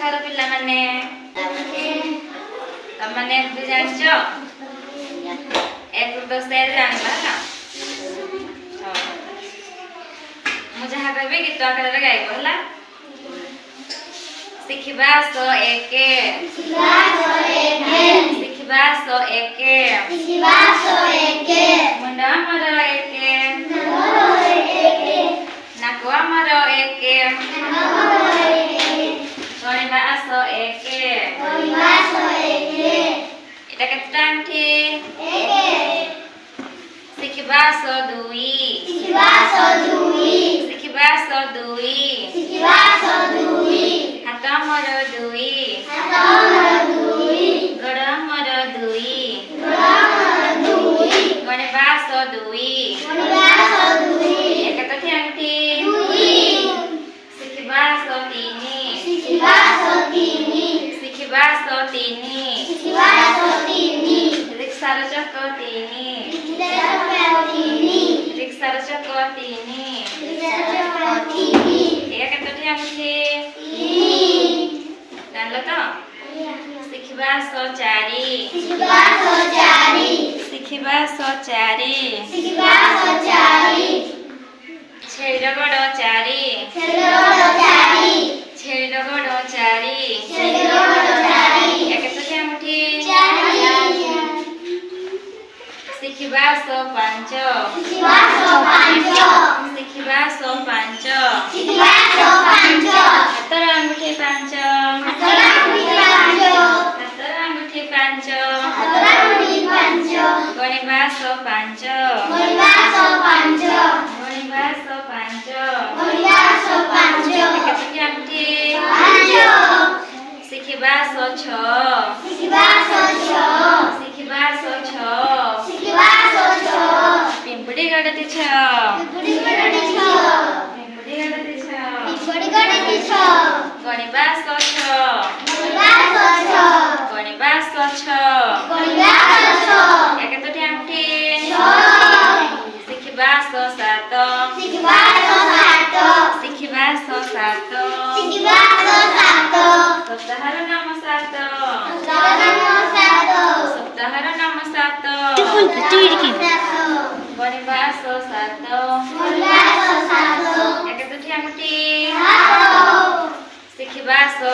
सखार पिला माने तमने भी जानछ एक तो से जानबा ना मु जहा कहबे गीत आकर गाइब हला सिखिबा सो एके सिखिबा सो एके मुंडा मर एके नाकुआ मर एके गणिबा सो एके এটা কেতটা আংঠি সিখিবা সো দুই হাত মর দুই গড় মর দুই গণিবা সো দুই এটা কেতটি আংঠি সিখিবা সো তিনি रिक्सार चक तीनी एका केतटी आंगठी जानलो तो सिखिबा सो चारि छेड़ गड़ चारि सिखिबा सो पांच हातर अंगूठी पांच गणिबा सो पांच केतटी अंगूठी सिखिबा सो छ पिंपड़ी गड़ती छ गणिबा सो छ केतटी अंगूठी सिखिबा सो सात सप्ताहर नाम सात गणिबा सो सात केतटी अंगूठी सिखिबा सो